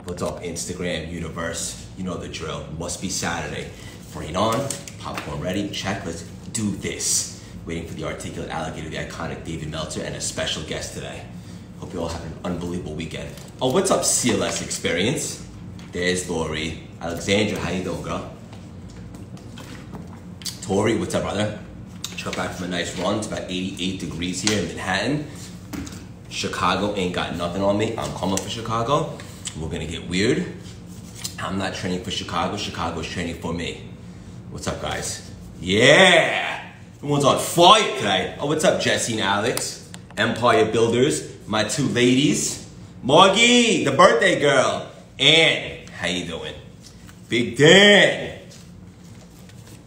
What's up, Instagram universe? You know the drill. Must be Saturday. Brain on, popcorn ready, check, let's do this. Waiting for the Articulate Alligator, the iconic David Meltzer, and a special guest today. Hope you all have an unbelievable weekend. Oh, what's up, CLS Experience? There's Lori. Alexandra, how you doing, girl? Tori, what's up, brother? Just got back from a nice run. It's about 88 degrees here in Manhattan. Chicago ain't got nothing on me. I'm coming for Chicago. We're gonna get weird. I'm not training for Chicago. Chicago's training for me. What's up, guys? Yeah! Everyone's on fire today. Oh, what's up, Jesse and Alex? Empire Builders, my two ladies. Margie, the birthday girl. Ann, how you doing? Big Dan.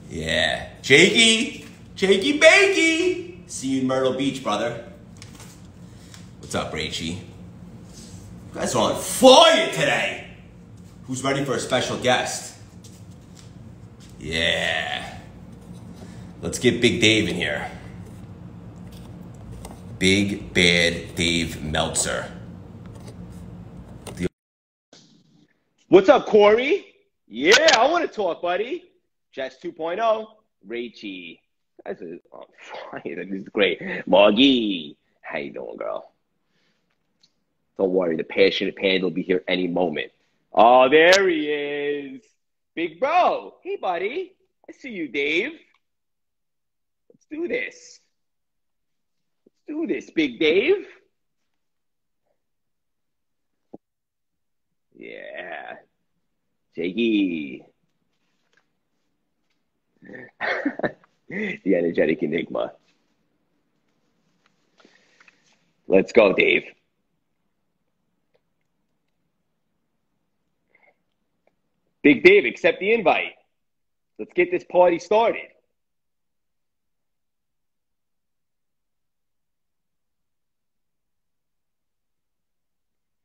Yeah. Jakey Bakey. See you in Myrtle Beach, brother. What's up, Rachie? You guys are on fire today. Who's ready for a special guest? Yeah. Let's get Big Dave in here. Big Bad Dave Meltzer. What's up, Corey? Yeah, I want to talk, buddy. Jess 2.0, Rachie. That's on fire. This is great. Margie, how you doing, girl? Don't worry, the passionate panda will be here any moment. Oh, there he is. Big bro. Hey, buddy. I see you, Dave. Let's do this. Let's do this, Big Dave. Yeah. Jakey. The energetic enigma. Let's go, Dave. Big Dave, accept the invite. Let's get this party started.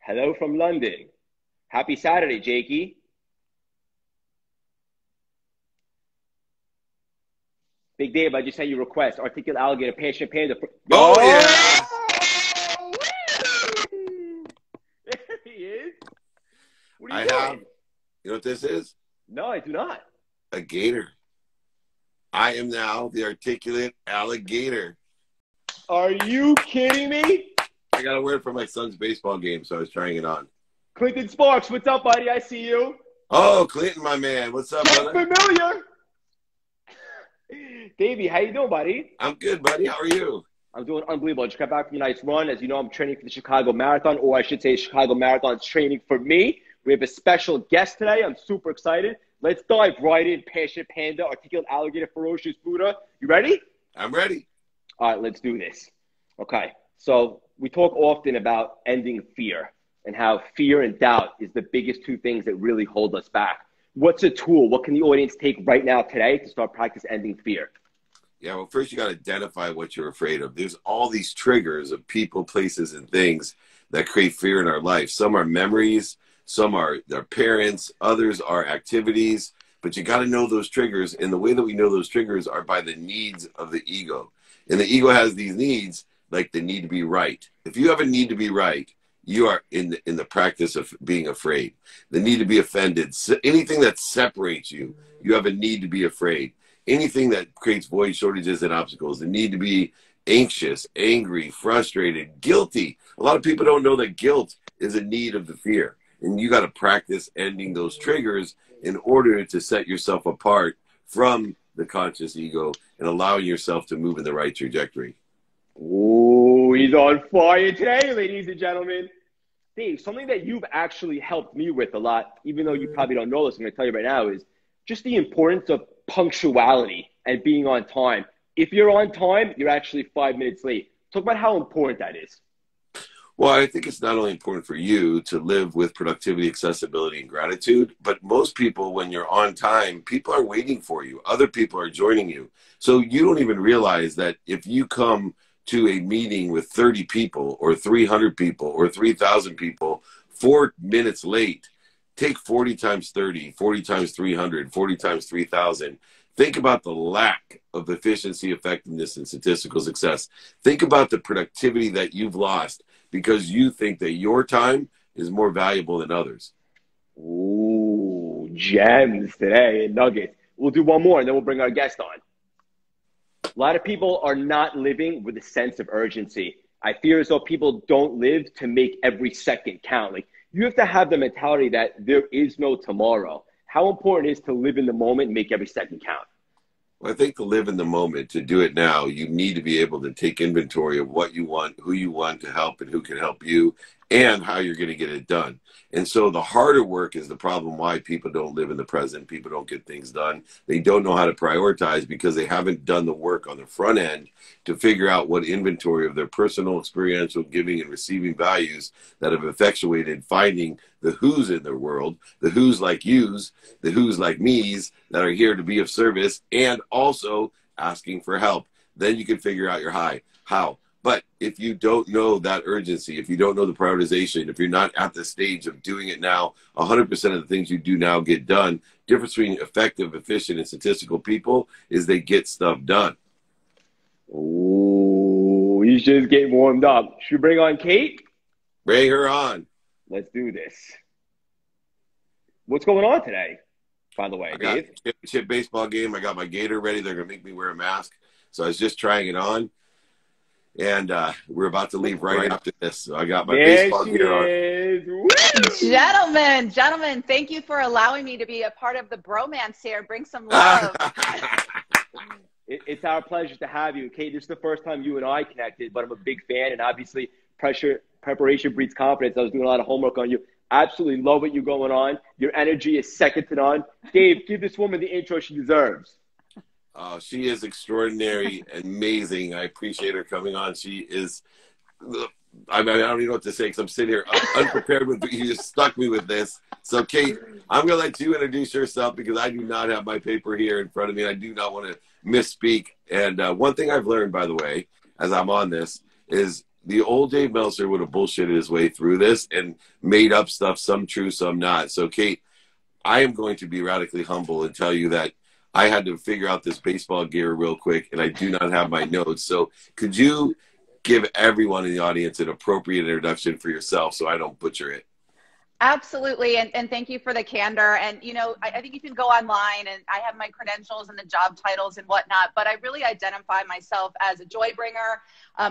Hello from London. Happy Saturday, Jakey. Big Dave, I just sent you a request. Articulate Alligator, Passionate Panda. Oh, yeah. There he is. What are I you doing? have. You know what this is? No, I do not. A gator. I am now the Articulate Alligator. Are you kidding me? I got to wear it for my son's baseball game, so I was trying it on. Clinton Sparks, what's up, buddy? I see you. Oh, Clinton, my man. What's up, Look brother? familiar. Davey, how you doing, buddy? I'm good, buddy. How are you? I'm doing unbelievable. I just got back from a nice run. As you know, I'm training for the Chicago Marathon, or I should say Chicago Marathon's training for me. We have a special guest today. I'm super excited. Let's dive right in. Passionate Panda, Articulate Alligator, Ferocious Buddha. You ready? I'm ready. All right, let's do this. Okay, so we talk often about ending fear and how fear and doubt is the biggest two things that really hold us back. What's a tool? What can the audience take right now today to start practice ending fear? Yeah, well, first you got to identify what you're afraid of. There's all these triggers of people, places, and things that create fear in our life. Some are memories. Some are their parents, others are activities, but you got to know those triggers. And the way that we know those triggers are by the needs of the ego. And the ego has these needs, like the need to be right. If you have a need to be right, you are in the practice of being afraid. The need to be offended. So anything that separates you, you have a need to be afraid. Anything that creates void, shortages, and obstacles, the need to be anxious, angry, frustrated, guilty. A lot of people don't know that guilt is a need of the fear. And you got to practice ending those triggers in order to set yourself apart from the conscious ego and allowing yourself to move in the right trajectory. Ooh, he's on fire today, ladies and gentlemen. Dave, something that you've actually helped me with a lot, even though you probably don't know this, I'm going to tell you right now, is just the importance of punctuality and being on time. If you're on time, you're actually 5 minutes late. Talk about how important that is. Well, I think it's not only important for you to live with productivity, accessibility, and gratitude, but most people, when you're on time, people are waiting for you. Other people are joining you. So you don't even realize that if you come to a meeting with 30 people or 300 people or 3,000 people 4 minutes late, take 40 times 30, 40 times 300, 40 times 3,000. Think about the lack of efficiency, effectiveness, and statistical success. Think about the productivity that you've lost because you think that your time is more valuable than others. Ooh, gems today and nuggets. We'll do one more and then we'll bring our guest on. A lot of people are not living with a sense of urgency. I fear as though people don't live to make every second count. Like, you have to have the mentality that there is no tomorrow. How important it is to live in the moment and make every second count? Well, I think to live in the moment, to do it now, you need to be able to take inventory of what you want, who you want to help, and who can help you, and how you're going to get it done. And so the harder work is the problem why people don't live in the present. People don't get things done. They don't know how to prioritize because they haven't done the work on the front end to figure out what inventory of their personal, experiential, giving, and receiving values that have effectuated finding the who's in their world, the who's like yous, the who's like me's that are here to be of service, and also asking for help. Then you can figure out your how. But if you don't know that urgency, if you don't know the prioritization, if you're not at the stage of doing it now, 100% of the things you do now get done. Difference between effective, efficient, and statistical people is they get stuff done. Ooh, he's just getting warmed up. Should we bring on Kate? Bring her on. Let's do this. What's going on today, by the way, I got Dave? a championship baseball game. I got my gator ready. They're going to make me wear a mask. So I was just trying it on. And we're about to leave right after this. So I got my baseball gear on. Gentlemen, thank you for allowing me to be a part of the bromance here and bring some love. It's our pleasure to have you. Kate, this is the first time you and I connected, but I'm a big fan, and obviously preparation breeds confidence. I was doing a lot of homework on you. Absolutely love what you're going on. Your energy is second to none. Dave, give this woman the intro she deserves. She is extraordinary and amazing. I appreciate her coming on. She is, I don't even know what to say because I'm sitting here unprepared with you. Just stuck me with this. So, Kate, I'm going to let you introduce yourself because I do not have my paper here in front of me. I do not want to misspeak. And one thing I've learned, by the way, as I'm on this, is the old Dave Meltzer would have bullshitted his way through this and made up stuff, some true, some not. So, Kate, I am going to be radically humble and tell you that I had to figure out this baseball gear real quick, and I do not have my notes. So could you give everyone in the audience an appropriate introduction for yourself so I don't butcher it? Absolutely, and thank you for the candor. And, you know, I think you can go online, and I have my credentials and the job titles and whatnot, but I really identify myself as a joy bringer,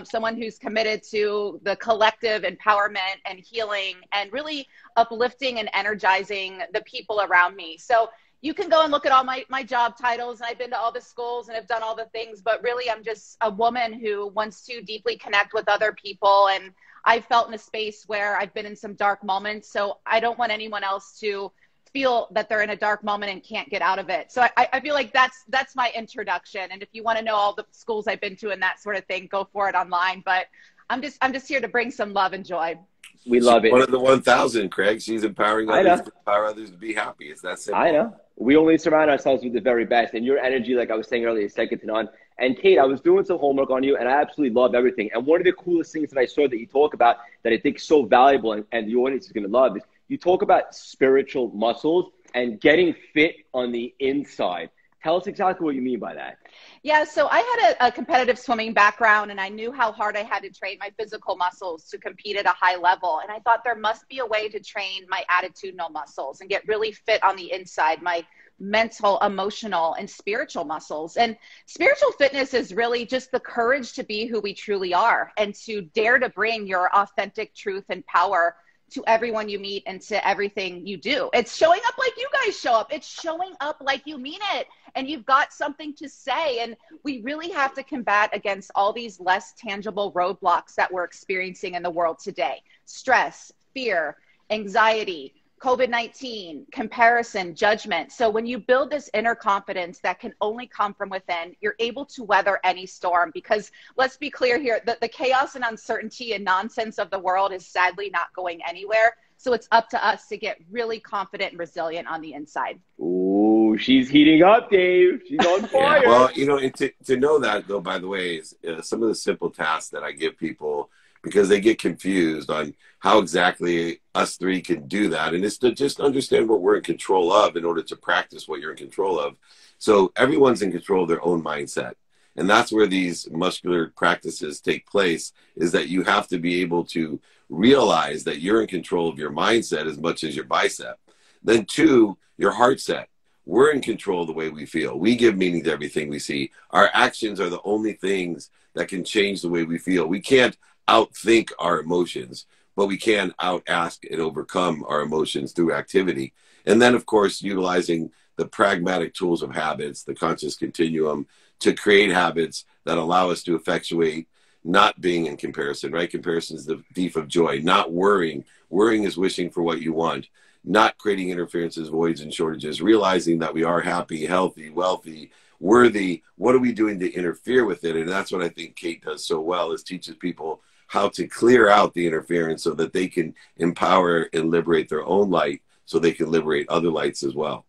someone who's committed to the collective empowerment and healing and really uplifting and energizing the people around me. So you can go and look at all my job titles, and I've been to all the schools and have done all the things, but really I'm just a woman who wants to deeply connect with other people. And I felt in a space where I've been in some dark moments. So I don't want anyone else to feel that they're in a dark moment and can't get out of it. So I feel like that's my introduction. And if you want to know all the schools I've been to and that sort of thing, go for it online. But I'm just here to bring some love and joy. We love it. One of the 1,000, Craig. She's empowering others to empower others to be happy. It's that simple. I know. We only surround ourselves with the very best. And your energy, like I was saying earlier, is second to none. And Kate, I was doing some homework on you, and I absolutely love everything. And one of the coolest things that I saw that you talk about that I think is so valuable and the audience is going to love is you talk about spiritual muscles and getting fit on the inside. Tell us exactly what you mean by that. Yeah, so I had a competitive swimming background, and I knew how hard I had to train my physical muscles to compete at a high level. And I thought there must be a way to train my attitudinal muscles and get really fit on the inside, my mental, emotional, and spiritual muscles. And spiritual fitness is really just the courage to be who we truly are and to dare to bring your authentic truth and power to everyone you meet and to everything you do. It's showing up like you guys show up. It's showing up like you mean it and you've got something to say. And we really have to combat against all these less tangible roadblocks that we're experiencing in the world today. Stress, fear, anxiety, COVID-19, comparison, judgment. So when you build this inner confidence that can only come from within, you're able to weather any storm. Because let's be clear here, the chaos and uncertainty and nonsense of the world is sadly not going anywhere. So it's up to us to get really confident and resilient on the inside. Ooh, she's heating up, Dave. She's on fire. Yeah, well, you know, and to know that, though, by the way, is some of the simple tasks that I give people because they get confused on how exactly us three can do that. And it's to just understand what we're in control of in order to practice what you're in control of. So everyone's in control of their own mindset. And that's where these muscular practices take place, is that you have to be able to realize that you're in control of your mindset as much as your bicep. Then two, your heart set. We're in control of the way we feel. We give meaning to everything we see. Our actions are the only things that can change the way we feel. We can't outthink our emotions, but we can out-ask and overcome our emotions through activity. And then, of course, utilizing the pragmatic tools of habits, the conscious continuum, to create habits that allow us to effectuate not being in comparison, right? Comparison is the thief of joy. Not worrying. Worrying is wishing for what you want. Not creating interferences, voids, and shortages. Realizing that we are happy, healthy, wealthy, worthy. What are we doing to interfere with it? And that's what I think Kate does so well, is teaches people how to clear out the interference so that they can empower and liberate their own light, so they can liberate other lights as well.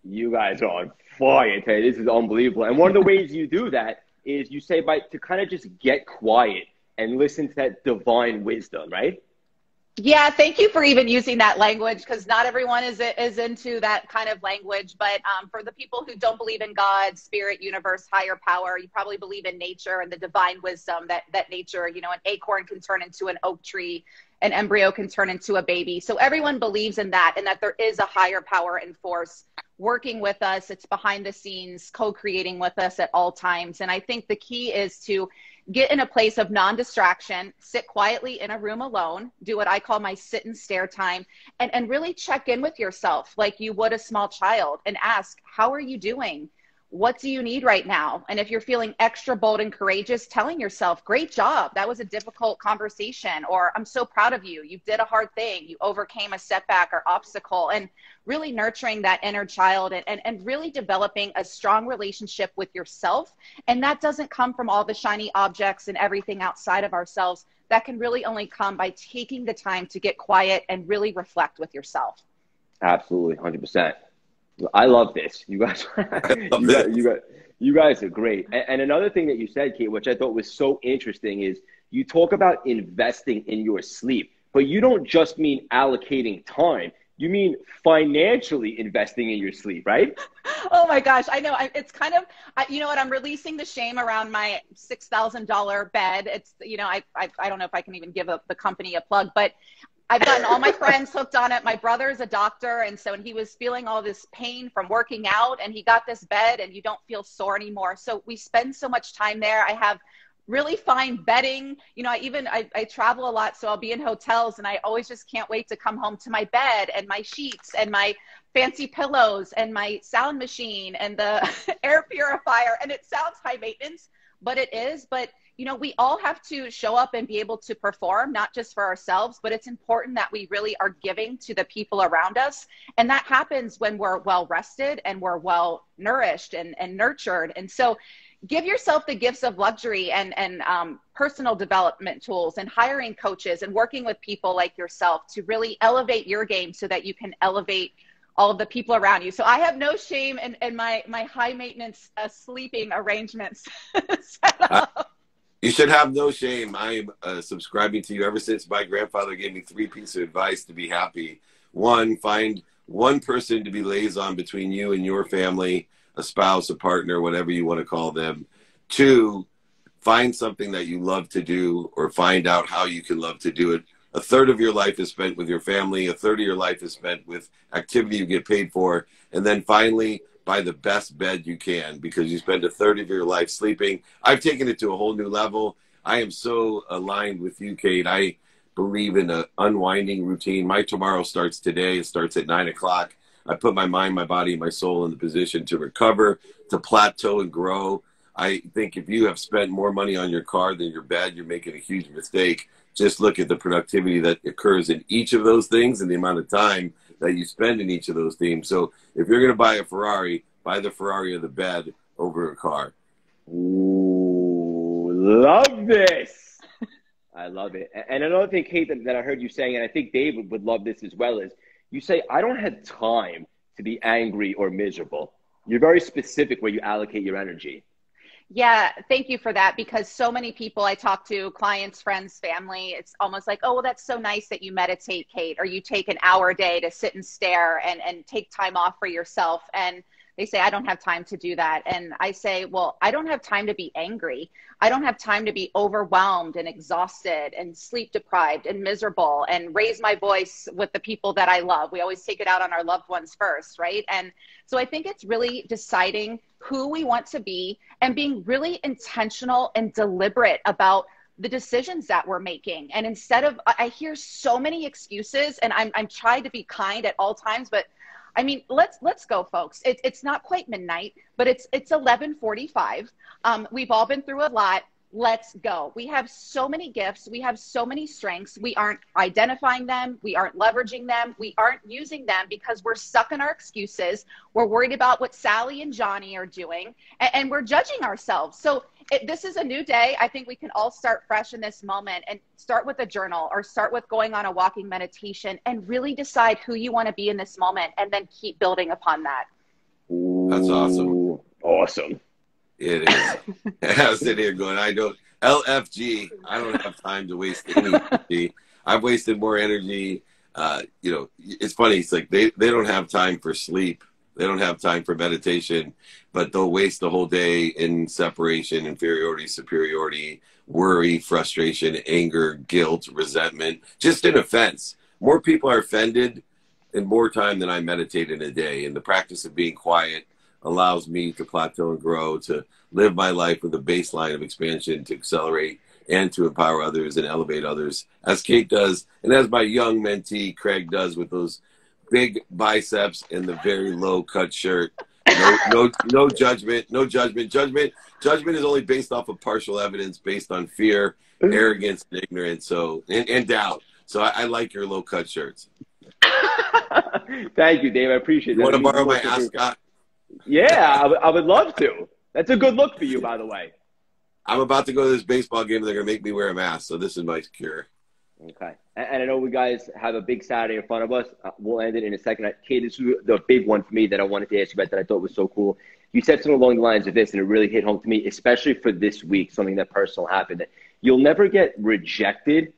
You guys are on fire today. This is unbelievable. And one of the ways you do that is you say to kind of just get quiet and listen to that divine wisdom, right? Yeah, thank you for even using that language, because not everyone is into that kind of language. But for the people who don't believe in God, spirit, universe, higher power, you probably believe in nature and the divine wisdom that nature, you know, an acorn can turn into an oak tree, an embryo can turn into a baby. So everyone believes in that, and that there is a higher power and force working with us. It's behind the scenes, co-creating with us at all times. And I think the key is to get in a place of non-distraction, sit quietly in a room alone, do what I call my sit and stare time, and really check in with yourself like you would a small child and ask, how are you doing? What do you need right now? And if you're feeling extra bold and courageous, telling yourself, great job. That was a difficult conversation. Or I'm so proud of you. You did a hard thing. You overcame a setback or obstacle. And really nurturing that inner child and really developing a strong relationship with yourself. And that doesn't come from all the shiny objects and everything outside of ourselves. That can really only come by taking the time to get quiet and really reflect with yourself. Absolutely, 100%. I love this. You guys, you guys are great. And another thing that you said, Kate, which I thought was so interesting, is you talk about investing in your sleep, but you don't just mean allocating time. You mean financially investing in your sleep, right? Oh my gosh, I know. It's kind of, you know what? I'm releasing the shame around my $6,000 bed. It's, you know, I don't know if I can even give the company a plug, but I've gotten all my friends hooked on it. My brother's a doctor, and so he was feeling all this pain from working out, and he got this bed, and you don't feel sore anymore. So we spend so much time there. I have really fine bedding. You know, I travel a lot, so I'll be in hotels, and I always just can't wait to come home to my bed and my sheets and my fancy pillows and my sound machine and the air purifier. And it sounds high maintenance, but it is. But you know, we all have to show up and be able to perform, not just for ourselves, but it's important that we really are giving to the people around us. And that happens when we're well rested and we're well nourished and nurtured. And so give yourself the gifts of luxury and personal development tools and hiring coaches and working with people like yourself to really elevate your game so that you can elevate all of the people around you. So I have no shame in my high maintenance sleeping arrangements set up. You should have no shame. I am subscribing to you ever since my grandfather gave me 3 pieces of advice to be happy. 1, find one person to be liaison between you and your family, a spouse, a partner, whatever you want to call them. 2, find something that you love to do, or find out how you can love to do it. 1/3 of your life is spent with your family. 1/3 of your life is spent with activity you get paid for. And then finally, buy the best bed you can, because you spend 1/3 of your life sleeping. I've taken it to a whole new level. I am so aligned with you, Kate. I believe in an unwinding routine. My tomorrow starts today. It starts at 9 o'clock. I put my mind, my body, my soul in the position to recover, to plateau and grow. I think if you have spent more money on your car than your bed, you're making a huge mistake. Just look at the productivity that occurs in each of those things and the amount of time that you spend in each of those themes. So if you're going to buy a Ferrari, buy the Ferrari of the bed over a car. Ooh, love this. I love it. And another thing, Kate, that I heard you saying, and I think David would love this as well, is you say, I don't have time to be angry or miserable. You're very specific where you allocate your energy. Yeah, thank you for that, because so many people I talk to, clients, friends, family, it's almost like, oh, well, that's so nice that you meditate, Kate, or you take an hour a day to sit and stare and take time off for yourself. And they say, I don't have time to do that. And I say, well, I don't have time to be angry. I don't have time to be overwhelmed and exhausted and sleep deprived and miserable and raise my voice with the people that I love. We always take it out on our loved ones first, right? And so I think it's really deciding who we want to be and being really intentional and deliberate about the decisions that we're making. And instead of, I hear so many excuses, and I'm trying to be kind at all times, but I mean, let's go, folks. It's not quite midnight, but it's 11:45. We've all been through a lot. Let's go. We have so many gifts. We have so many strengths. We aren't identifying them. We aren't leveraging them. We aren't using them because we're stuck in our excuses. We're worried about what Sally and Johnny are doing, and we're judging ourselves. So this is a new day. I think we can all start fresh in this moment and start with a journal or start with going on a walking meditation and really decide who you want to be in this moment and then keep building upon that. That's awesome. Awesome. It is. I'm sitting here going, I don't have time to waste any energy. I've wasted more energy. You know, it's funny. It's like they don't have time for sleep. They don't have time for meditation, but they'll waste the whole day in separation, inferiority, superiority, worry, frustration, anger, guilt, resentment, just in offense. More people are offended in more time than I meditate in a day. And the practice of being quiet allows me to plateau and grow, to live my life with a baseline of expansion, to accelerate and to empower others and elevate others, as Kate does, and as my young mentee Craig does with those big biceps and the very low cut shirt. No judgment, no judgment. Judgment is only based off of partial evidence, based on fear, arrogance, and ignorance, so and doubt. So I like your low cut shirts. Thank you, Dave. I appreciate that. You want to borrow my ascot? Yeah, I would love to. That's a good look for you, by the way. I'm about to go to this baseball game, and they're going to make me wear a mask, so this is my cure. Okay. And I know we guys have a big Saturday in front of us. We'll end it in a second. Kate, this is the big one for me that I wanted to ask you about that I thought was so cool. You said something along the lines of this, and it really hit home to me, especially for this week, something that personal happened. That you'll never get rejected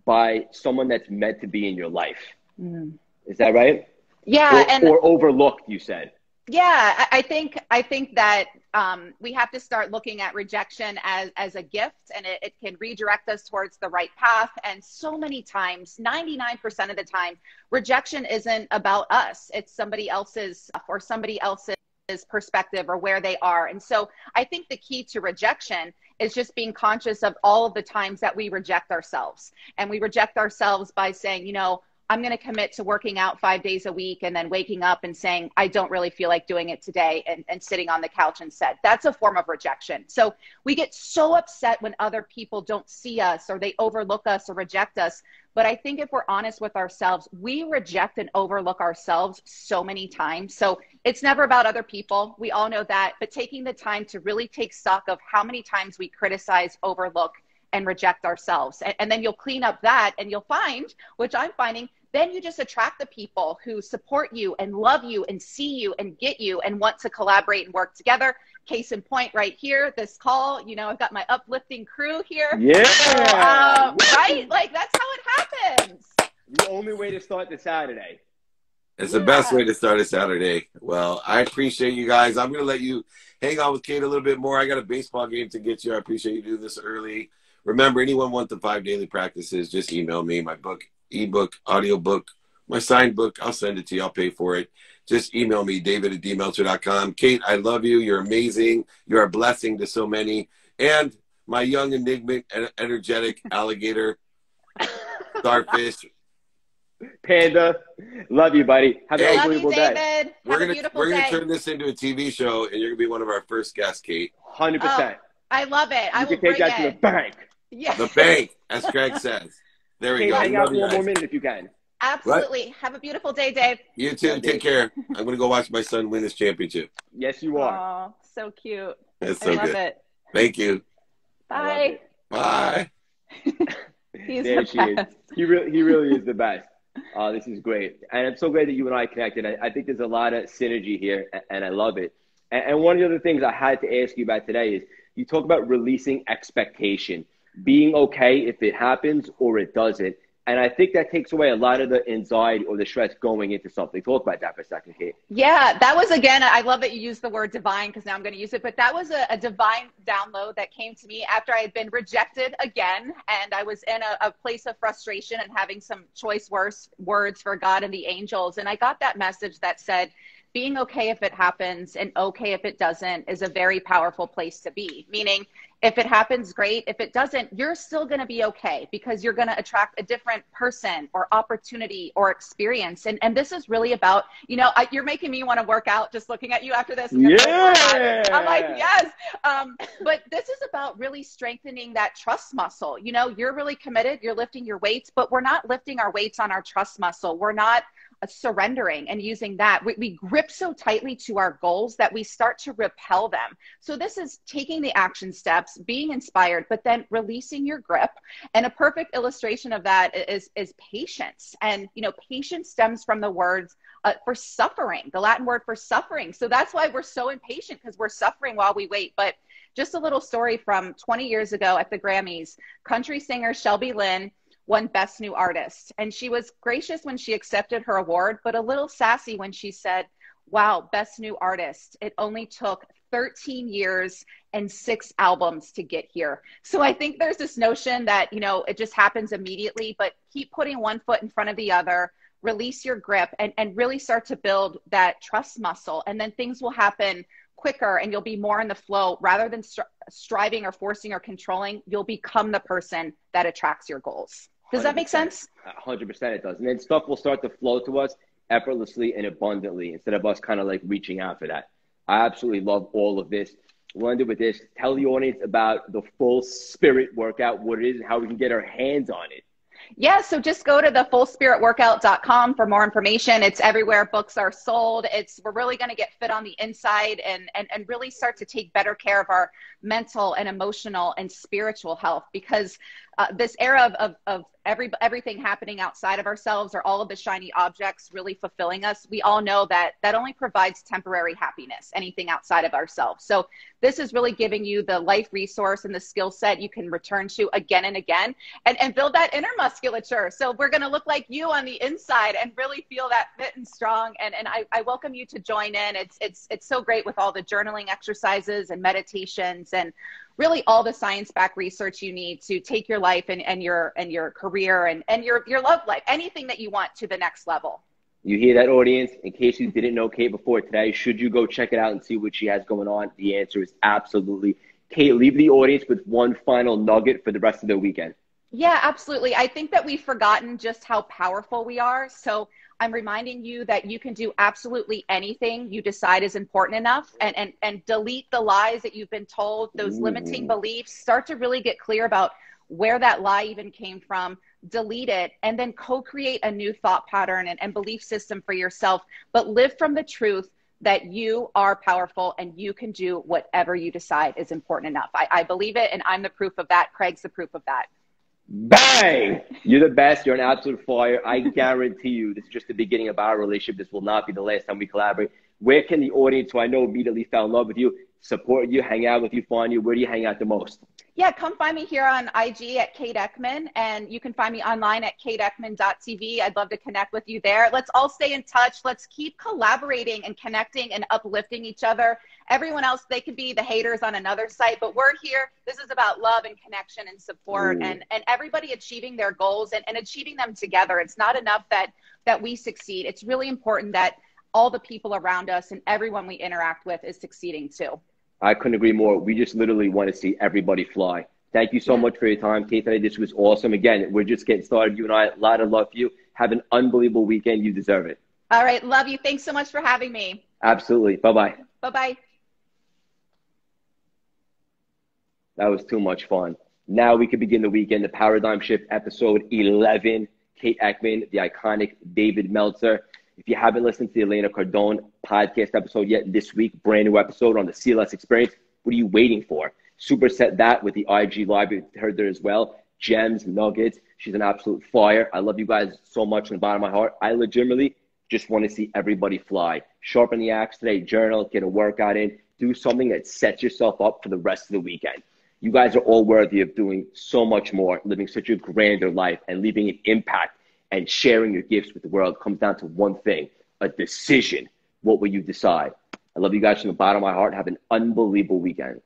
by someone that's meant to be in your life. Mm. Is that right? Yeah. Or overlooked, you said. Yeah, I think that we have to start looking at rejection as a gift, and it can redirect us towards the right path. And so many times, 99% of the time, rejection isn't about us. It's somebody else's perspective or where they are. And so I think the key to rejection is just being conscious of all of the times that we reject ourselves. And we reject ourselves by saying, you know, I'm going to commit to working out 5 days a week and then waking up and saying, I don't really feel like doing it today, and sitting on the couch instead. That's a form of rejection. So we get so upset when other people don't see us or they overlook us or reject us. But I think if we're honest with ourselves, we reject and overlook ourselves so many times. So it's never about other people. We all know that. But taking the time to really take stock of how many times we criticize, overlook, and reject ourselves. And then you'll clean up that, and you'll find, which I'm finding, then you just attract the people who support you and love you and see you and get you and want to collaborate and work together. Case in point right here, this call, you know, I've got my uplifting crew here. Yeah. Right? Like, that's how it happens. The only way to start the Saturday. It's the best way to start a Saturday. Well, I appreciate you guys. I'm going to let you hang out with Kate a little bit more. I got a baseball game to get you. I appreciate you doing this early. Remember, anyone want the 5 daily practices, just email me. My book, ebook, audiobook, my signed book, I'll send it to you. I'll pay for it. Just email me, david@dmeltzer.com. Kate, I love you. You're amazing. You're a blessing to so many. And my young, enigmatic, energetic alligator, starfish. Panda, love you, buddy. Have an love unbelievable you, day. David. We're gonna turn this into a TV show, and you're gonna be one of our first guests, Kate. 100%. I love it. I will take that to the bank. Yeah. The bank, as Craig says. There we Kate, go. hang out for one more minute if you can. Absolutely. What? Have a beautiful day, Dave. You too. Take care. I'm gonna go watch my son win his championship. Yes, you are. Oh, so cute. That's so I love good. it. Thank you. Bye. Bye. He's there the she best. is. He really is the best. This is great. And I'm so glad that you and I connected. I think there's a lot of synergy here, and I love it. And one of the other things I had to ask you about today is you talk about releasing expectation, being okay if it happens or it doesn't, And I think that takes away a lot of the anxiety or the stress going into something. Talk about that for a second, Kate. Yeah, that was, again, I love that you used the word divine because now I'm going to use it, but that was a divine download that came to me after I had been rejected again. And I was in a place of frustration and having some choice words for God and the angels. And I got that message that said, being okay if it happens and okay if it doesn't is a very powerful place to be. Meaning, if it happens, great. If it doesn't, you're still going to be okay because you're going to attract a different person or opportunity or experience. And this is really about, you know, you're making me want to work out just looking at you after this. Yeah. I'm like, yes. But this is about really strengthening that trust muscle. You know, you're really committed. You're lifting your weights, but we're not lifting our weights on our trust muscle. We're not surrendering and using that. We grip so tightly to our goals that we start to repel them. So this is taking the action steps, being inspired, but then releasing your grip. And a perfect illustration of that is patience. And, you know, patience stems from the words for suffering, the Latin word for suffering. So that's why we're so impatient, because we're suffering while we wait. But just a little story from 20 years ago at the Grammys, country singer Shelby Lynn won Best New Artist. And she was gracious when she accepted her award, but a little sassy when she said, wow, Best New Artist. It only took 13 years and 6 albums to get here. So I think there's this notion that, you know, it just happens immediately, but keep putting one foot in front of the other, release your grip, and really start to build that trust muscle. And then things will happen quicker and you'll be more in the flow rather than striving or forcing or controlling. You'll become the person that attracts your goals. Does that make sense? 100% it does. And then stuff will start to flow to us effortlessly and abundantly instead of us kind of like reaching out for that. I absolutely love all of this. We'll end it with this. Tell the audience about the Full Spirit workout, what it is, and how we can get our hands on it. Yeah, so just go to thefullspiritworkout.com for more information. It's everywhere books are sold. We're really going to get fit on the inside and really start to take better care of our mental and emotional and spiritual health, because this era of everything happening outside of ourselves, or all of the shiny objects really fulfilling us, we all know that only provides temporary happiness, anything outside of ourselves. So this is really giving you the life resource and the skill set you can return to again and again and build that inner musculature. So we're going to look like you on the inside and really feel that fit and strong. And I welcome you to join in. It's so great with all the journaling exercises and meditations and really all the science-backed research you need to take your life and your career and your love life, anything that you want, to the next level. You hear that, audience? In case you didn't know Kate before today, should you go check it out and see what she has going on? The answer is absolutely. Kate, leave the audience with one final nugget for the rest of the weekend. Yeah, absolutely. I think that we've forgotten just how powerful we are. So I'm reminding you that you can do absolutely anything you decide is important enough, and delete the lies that you've been told, those limiting beliefs. Start to really get clear about where that lie even came from, delete it, and then co-create a new thought pattern and belief system for yourself. But live from the truth that you are powerful and you can do whatever you decide is important enough. I believe it, and I'm the proof of that. Craig's the proof of that. Bang! You're the best. You're an absolute fire. I guarantee you this is just the beginning of our relationship. This will not be the last time we collaborate. Where can the audience, who I know immediately fell in love with you, support you, hang out with you, find you? Where do you hang out the most? Yeah, come find me here on IG at Kate Eckman, and you can find me online at kateeckman.tv. I'd love to connect with you there. Let's all stay in touch. Let's keep collaborating and connecting and uplifting each other. Everyone else, they could be the haters on another site, but we're here. This is about love and connection and support, and everybody achieving their goals and achieving them together. It's not enough that we succeed. It's really important that all the people around us and everyone we interact with is succeeding too. I couldn't agree more. We just literally want to see everybody fly. Thank you so much for your time, Kate. This was awesome. Again, we're just getting started. You and I, a lot of love for you. Have an unbelievable weekend. You deserve it. All right. Love you. Thanks so much for having me. Absolutely. Bye-bye. Bye-bye. That was too much fun. Now we can begin the weekend. The Paradigm Shift, episode 11. Kate Eckman, the iconic David Meltzer. If you haven't listened to the Elena Cardone podcast episode yet this week, brand new episode on the CLS experience, what are you waiting for? Superset that with the IG Live. You heard there as well. Gems, nuggets. She's an absolute fire. I love you guys so much from the bottom of my heart. I legitimately just want to see everybody fly. Sharpen the axe today, journal, get a workout in, do something that sets yourself up for the rest of the weekend. You guys are all worthy of doing so much more, living such a grander life and leaving an impact and sharing your gifts with the world. It comes down to one thing, a decision. What will you decide? I love you guys from the bottom of my heart. Have an unbelievable weekend.